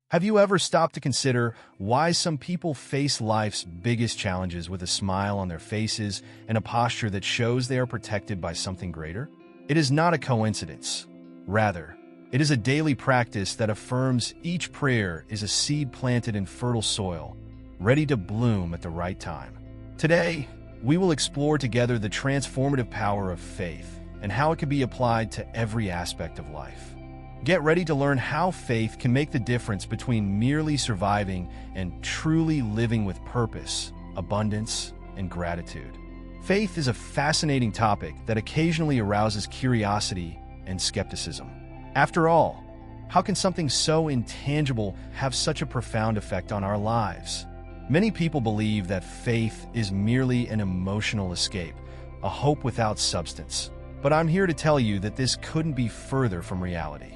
Have you ever stopped to consider why some people face life's biggest challenges with a smile on their faces and a posture that shows they are protected by something greater? It is not a coincidence. Rather, it is a daily practice that affirms each prayer is a seed planted in fertile soil, ready to bloom at the right time. Today, we will explore together the transformative power of faith and how it can be applied to every aspect of life. Get ready to learn how faith can make the difference between merely surviving and truly living with purpose, abundance, and gratitude. Faith is a fascinating topic that occasionally arouses curiosity and skepticism. After all, how can something so intangible have such a profound effect on our lives? Many people believe that faith is merely an emotional escape, a hope without substance. But I'm here to tell you that this couldn't be further from reality.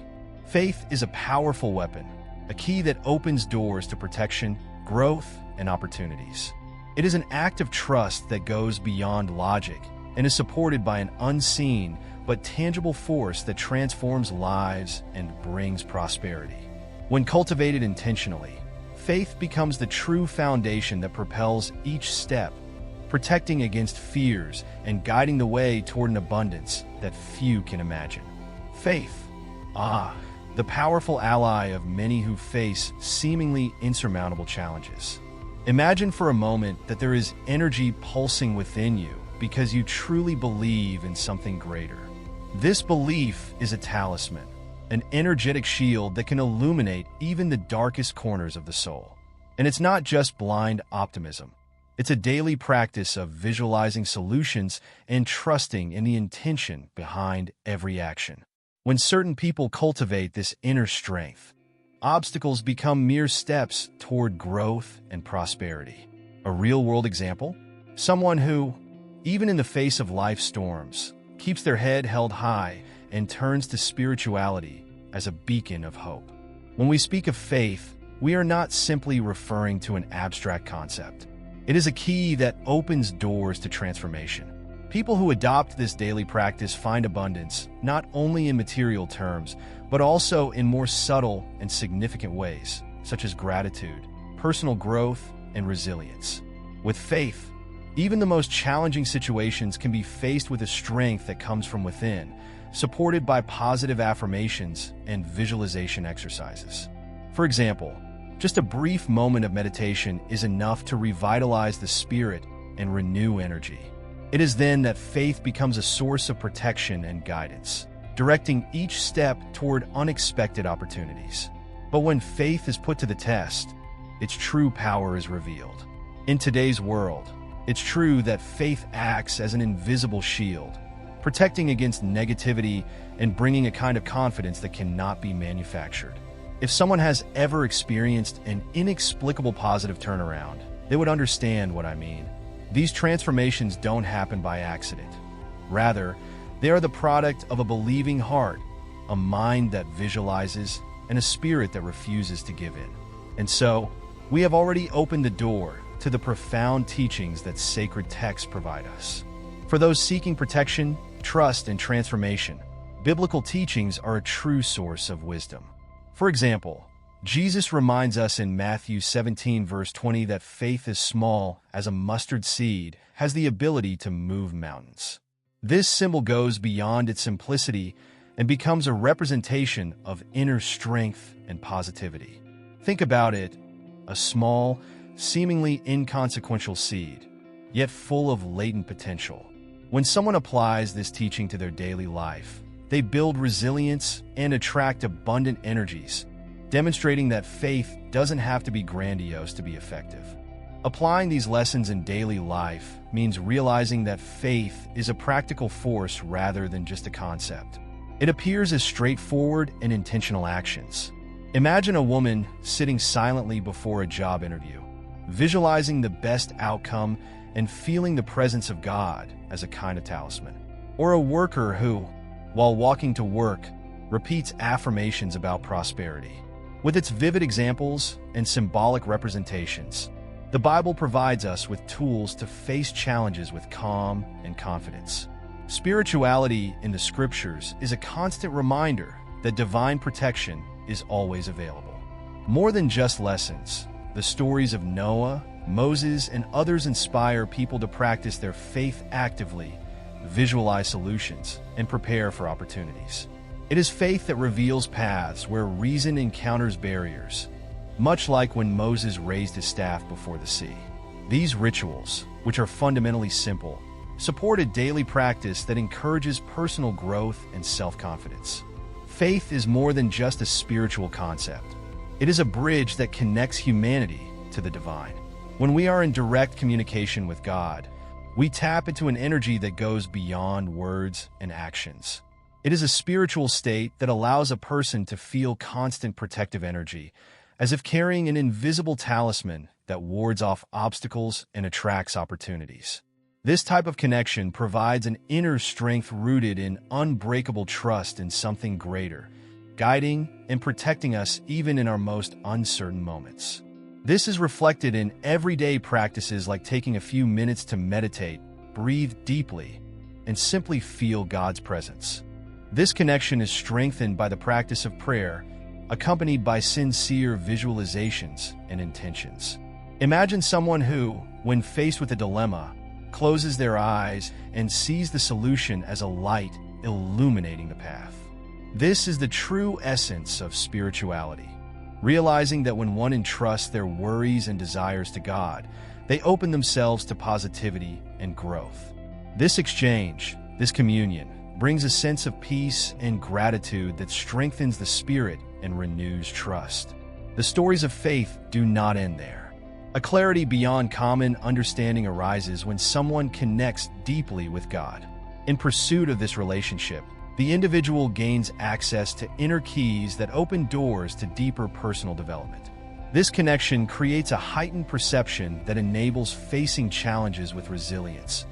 Faith is a powerful weapon, a key that opens doors to protection, growth, and opportunities. It is an act of trust that goes beyond logic and is supported by an unseen but tangible force that transforms lives and brings prosperity. When cultivated intentionally, faith becomes the true foundation that propels each step, protecting against fears and guiding the way toward an abundance that few can imagine. Faith, the powerful ally of many who face seemingly insurmountable challenges. Imagine for a moment that there is energy pulsing within you because you truly believe in something greater. This belief is a talisman, an energetic shield that can illuminate even the darkest corners of the soul. And it's not just blind optimism. It's a daily practice of visualizing solutions and trusting in the intention behind every action. When certain people cultivate this inner strength, obstacles become mere steps toward growth and prosperity. A real-world example? Someone who, even in the face of life's storms, keeps their head held high and turns to spirituality as a beacon of hope. When we speak of faith, we are not simply referring to an abstract concept. It is a key that opens doors to transformation. People who adopt this daily practice find abundance not only in material terms, but also in more subtle and significant ways, such as gratitude, personal growth, and resilience. With faith, even the most challenging situations can be faced with a strength that comes from within, supported by positive affirmations and visualization exercises. For example, just a brief moment of meditation is enough to revitalize the spirit and renew energy. It is then that faith becomes a source of protection and guidance, directing each step toward unexpected opportunities. But when faith is put to the test, its true power is revealed. In today's world, it's true that faith acts as an invisible shield, protecting against negativity and bringing a kind of confidence that cannot be manufactured. If someone has ever experienced an inexplicable positive turnaround, they would understand what I mean. These transformations don't happen by accident. Rather, they are the product of a believing heart, a mind that visualizes, and a spirit that refuses to give in. And so, we have already opened the door to the profound teachings that sacred texts provide us. For those seeking protection, trust, and transformation, biblical teachings are a true source of wisdom. For example, Jesus reminds us in Matthew 17, verse 20, that faith as small as a mustard seed has the ability to move mountains. This symbol goes beyond its simplicity and becomes a representation of inner strength and positivity. Think about it, a small, seemingly inconsequential seed, yet full of latent potential. When someone applies this teaching to their daily life, they build resilience and attract abundant energies, demonstrating that faith doesn't have to be grandiose to be effective. Applying these lessons in daily life means realizing that faith is a practical force rather than just a concept. It appears as straightforward and intentional actions. Imagine a woman sitting silently before a job interview, visualizing the best outcome and feeling the presence of God as a kind of talisman. Or a worker who, while walking to work, repeats affirmations about prosperity. With its vivid examples and symbolic representations, the Bible provides us with tools to face challenges with calm and confidence. Spirituality in the Scriptures is a constant reminder that divine protection is always available. More than just lessons, the stories of Noah, Moses, and others inspire people to practice their faith actively, visualize solutions, and prepare for opportunities. It is faith that reveals paths where reason encounters barriers, much like when Moses raised his staff before the sea. These rituals, which are fundamentally simple, support a daily practice that encourages personal growth and self-confidence. Faith is more than just a spiritual concept. It is a bridge that connects humanity to the divine. When we are in direct communication with God, we tap into an energy that goes beyond words and actions. It is a spiritual state that allows a person to feel constant protective energy, as if carrying an invisible talisman that wards off obstacles and attracts opportunities. This type of connection provides an inner strength rooted in unbreakable trust in something greater, guiding and protecting us even in our most uncertain moments. This is reflected in everyday practices like taking a few minutes to meditate, breathe deeply, and simply feel God's presence. This connection is strengthened by the practice of prayer, accompanied by sincere visualizations and intentions. Imagine someone who, when faced with a dilemma, closes their eyes and sees the solution as a light illuminating the path. This is the true essence of spirituality, realizing that when one entrusts their worries and desires to God, they open themselves to positivity and growth. This exchange, this communion, brings a sense of peace and gratitude that strengthens the spirit and renews trust. The stories of faith do not end there. A clarity beyond common understanding arises when someone connects deeply with God. In pursuit of this relationship, the individual gains access to inner keys that open doors to deeper personal development. This connection creates a heightened perception that enables facing challenges with resilience,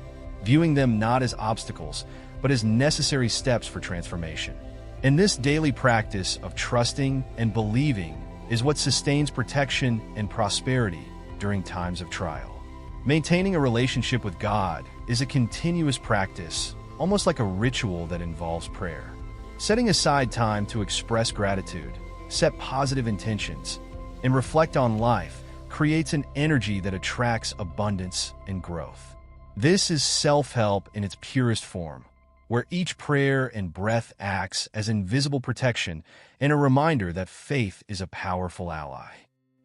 viewing them not as obstacles, but as necessary steps for transformation. And this daily practice of trusting and believing is what sustains protection and prosperity during times of trial. Maintaining a relationship with God is a continuous practice, almost like a ritual that involves prayer. Setting aside time to express gratitude, set positive intentions, and reflect on life creates an energy that attracts abundance and growth. This is self-help in its purest form, where each prayer and breath acts as invisible protection and a reminder that faith is a powerful ally.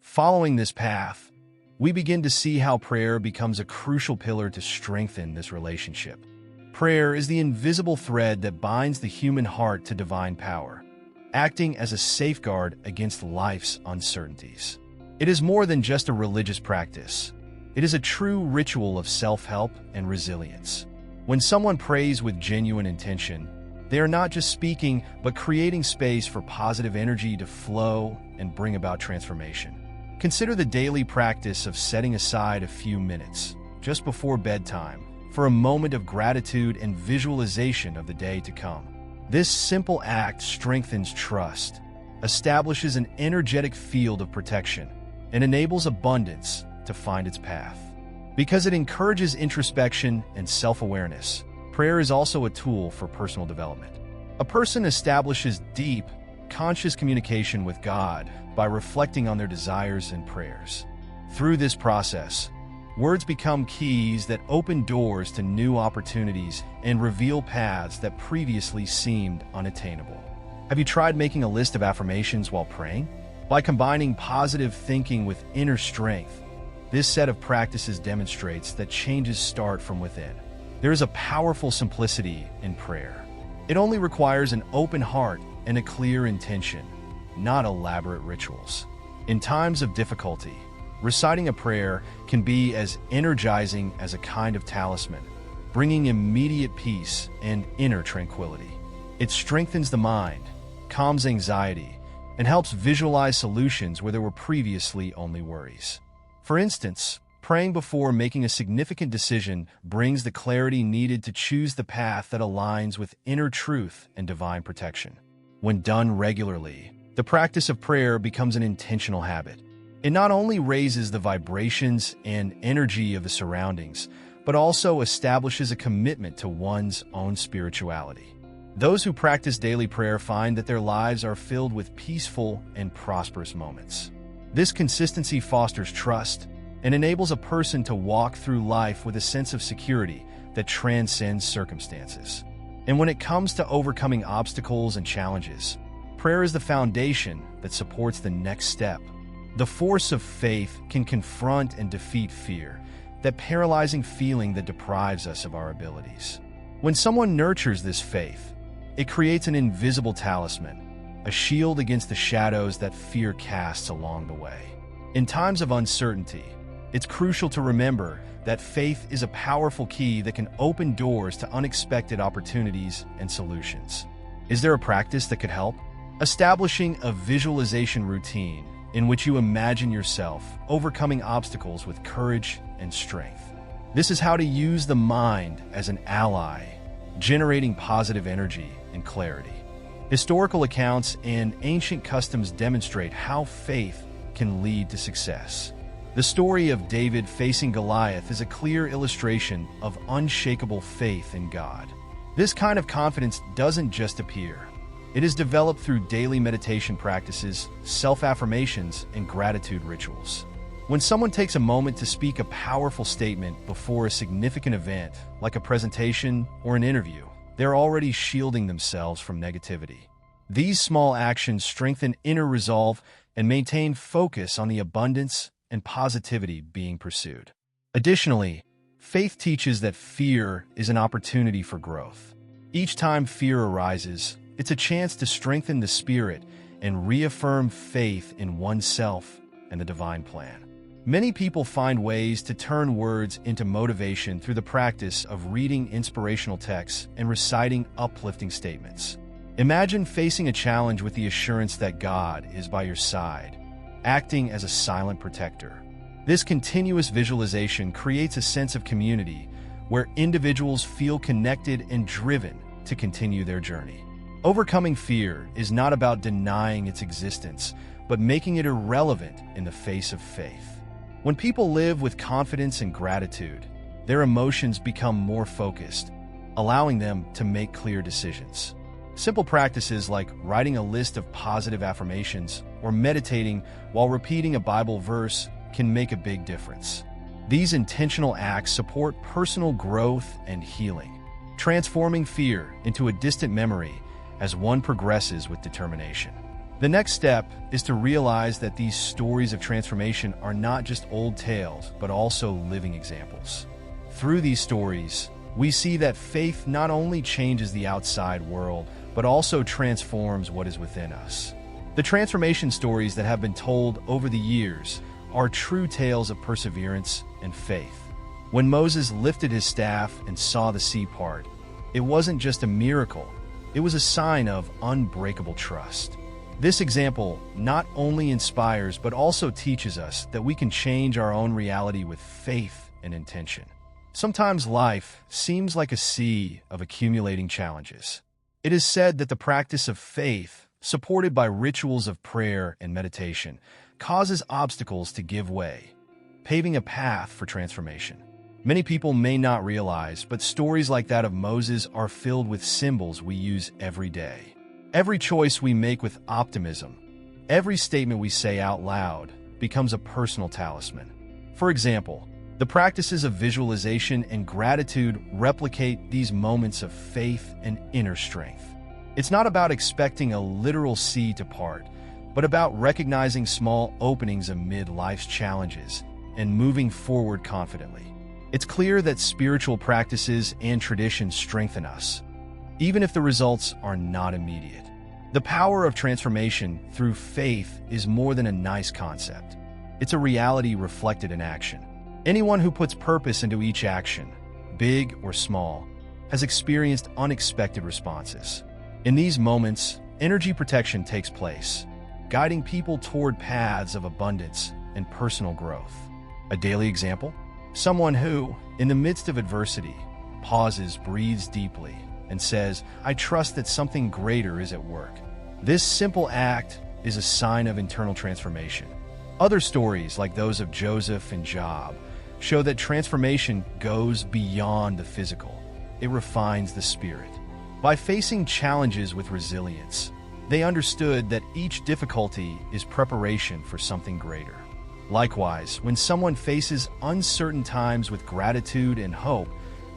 Following this path, we begin to see how prayer becomes a crucial pillar to strengthen this relationship. Prayer is the invisible thread that binds the human heart to divine power, acting as a safeguard against life's uncertainties. It is more than just a religious practice. It is a true ritual of self-help and resilience. When someone prays with genuine intention, they are not just speaking, but creating space for positive energy to flow and bring about transformation. Consider the daily practice of setting aside a few minutes, just before bedtime, for a moment of gratitude and visualization of the day to come. This simple act strengthens trust, establishes an energetic field of protection, and enables abundance to find its path. Because it encourages introspection and self-awareness, prayer is also a tool for personal development. A person establishes deep, conscious communication with God by reflecting on their desires and prayers. Through this process, words become keys that open doors to new opportunities and reveal paths that previously seemed unattainable. Have you tried making a list of affirmations while praying? By combining positive thinking with inner strength, this set of practices demonstrates that changes start from within. There is a powerful simplicity in prayer. It only requires an open heart and a clear intention, not elaborate rituals. In times of difficulty, reciting a prayer can be as energizing as a kind of talisman, bringing immediate peace and inner tranquility. It strengthens the mind, calms anxiety, and helps visualize solutions where there were previously only worries. For instance, praying before making a significant decision brings the clarity needed to choose the path that aligns with inner truth and divine protection. When done regularly, the practice of prayer becomes an intentional habit. It not only raises the vibrations and energy of the surroundings, but also establishes a commitment to one's own spirituality. Those who practice daily prayer find that their lives are filled with peaceful and prosperous moments. This consistency fosters trust and enables a person to walk through life with a sense of security that transcends circumstances. And when it comes to overcoming obstacles and challenges, prayer is the foundation that supports the next step. The force of faith can confront and defeat fear, that paralyzing feeling that deprives us of our abilities. When someone nurtures this faith, it creates an invisible talisman, a shield against the shadows that fear casts along the way. In times of uncertainty, it's crucial to remember that faith is a powerful key that can open doors to unexpected opportunities and solutions. Is there a practice that could help? Establishing a visualization routine in which you imagine yourself overcoming obstacles with courage and strength. This is how to use the mind as an ally, generating positive energy and clarity. Historical accounts and ancient customs demonstrate how faith can lead to success. The story of David facing Goliath is a clear illustration of unshakable faith in God. This kind of confidence doesn't just appear. It is developed through daily meditation practices, self-affirmations, and gratitude rituals. When someone takes a moment to speak a powerful statement before a significant event, like a presentation or an interview, they're already shielding themselves from negativity. These small actions strengthen inner resolve and maintain focus on the abundance and positivity being pursued. Additionally, faith teaches that fear is an opportunity for growth. Each time fear arises, it's a chance to strengthen the spirit and reaffirm faith in oneself and the divine plan. Many people find ways to turn words into motivation through the practice of reading inspirational texts and reciting uplifting statements. Imagine facing a challenge with the assurance that God is by your side, acting as a silent protector. This continuous visualization creates a sense of community where individuals feel connected and driven to continue their journey. Overcoming fear is not about denying its existence, but making it irrelevant in the face of faith. When people live with confidence and gratitude, their emotions become more focused, allowing them to make clear decisions. Simple practices like writing a list of positive affirmations or meditating while repeating a Bible verse can make a big difference. These intentional acts support personal growth and healing, transforming fear into a distant memory as one progresses with determination. The next step is to realize that these stories of transformation are not just old tales, but also living examples. Through these stories, we see that faith not only changes the outside world, but also transforms what is within us. The transformation stories that have been told over the years are true tales of perseverance and faith. When Moses lifted his staff and saw the sea part, it wasn't just a miracle, it was a sign of unbreakable trust. This example not only inspires but also teaches us that we can change our own reality with faith and intention. Sometimes life seems like a sea of accumulating challenges. It is said that the practice of faith, supported by rituals of prayer and meditation, causes obstacles to give way, paving a path for transformation. Many people may not realize, but stories like that of Moses are filled with symbols we use every day. Every choice we make with optimism, every statement we say out loud becomes a personal talisman. For example, the practices of visualization and gratitude replicate these moments of faith and inner strength. It's not about expecting a literal sea to part, but about recognizing small openings amid life's challenges and moving forward confidently. It's clear that spiritual practices and traditions strengthen us, even if the results are not immediate. The power of transformation through faith is more than a nice concept. It's a reality reflected in action. Anyone who puts purpose into each action, big or small, has experienced unexpected responses. In these moments, energy protection takes place, guiding people toward paths of abundance and personal growth. A daily example? Someone who, in the midst of adversity, pauses, breathes deeply, and says, "I trust that something greater is at work." This simple act is a sign of internal transformation. Other stories, like those of Joseph and Job, show that transformation goes beyond the physical. It refines the spirit. By facing challenges with resilience, They understood that each difficulty is preparation for something greater. Likewise, when someone faces uncertain times with gratitude and hope,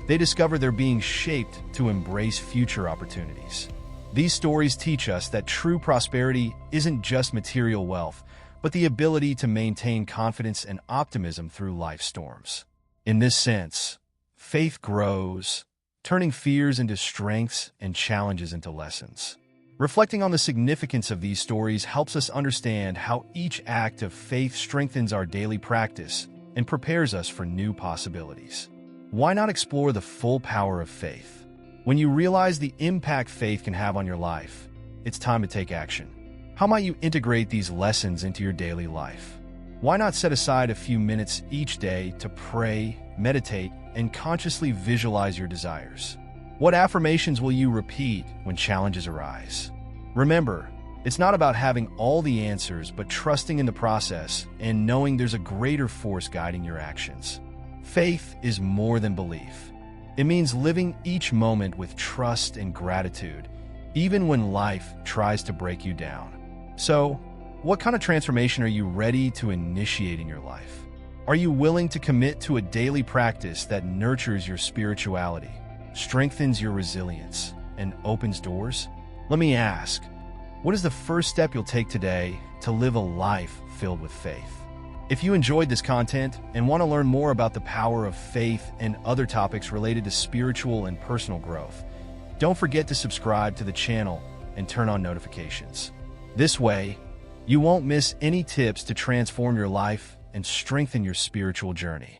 they discover they're being shaped to embrace future opportunities. These stories teach us that true prosperity isn't just material wealth, but the ability to maintain confidence and optimism through life's storms. In this sense, faith grows, turning fears into strengths and challenges into lessons. Reflecting on the significance of these stories helps us understand how each act of faith strengthens our daily practice and prepares us for new possibilities. Why not explore the full power of faith? When you realize the impact faith can have on your life, it's time to take action. How might you integrate these lessons into your daily life? Why not set aside a few minutes each day to pray, meditate, and consciously visualize your desires? What affirmations will you repeat when challenges arise? Remember, it's not about having all the answers, but trusting in the process and knowing there's a greater force guiding your actions. Faith is more than belief. It means living each moment with trust and gratitude, even when life tries to break you down. So, what kind of transformation are you ready to initiate in your life? Are you willing to commit to a daily practice that nurtures your spirituality, strengthens your resilience, and opens doors? Let me ask, what is the first step you'll take today to live a life filled with faith? If you enjoyed this content and want to learn more about the power of faith and other topics related to spiritual and personal growth, don't forget to subscribe to the channel and turn on notifications. This way, you won't miss any tips to transform your life and strengthen your spiritual journey.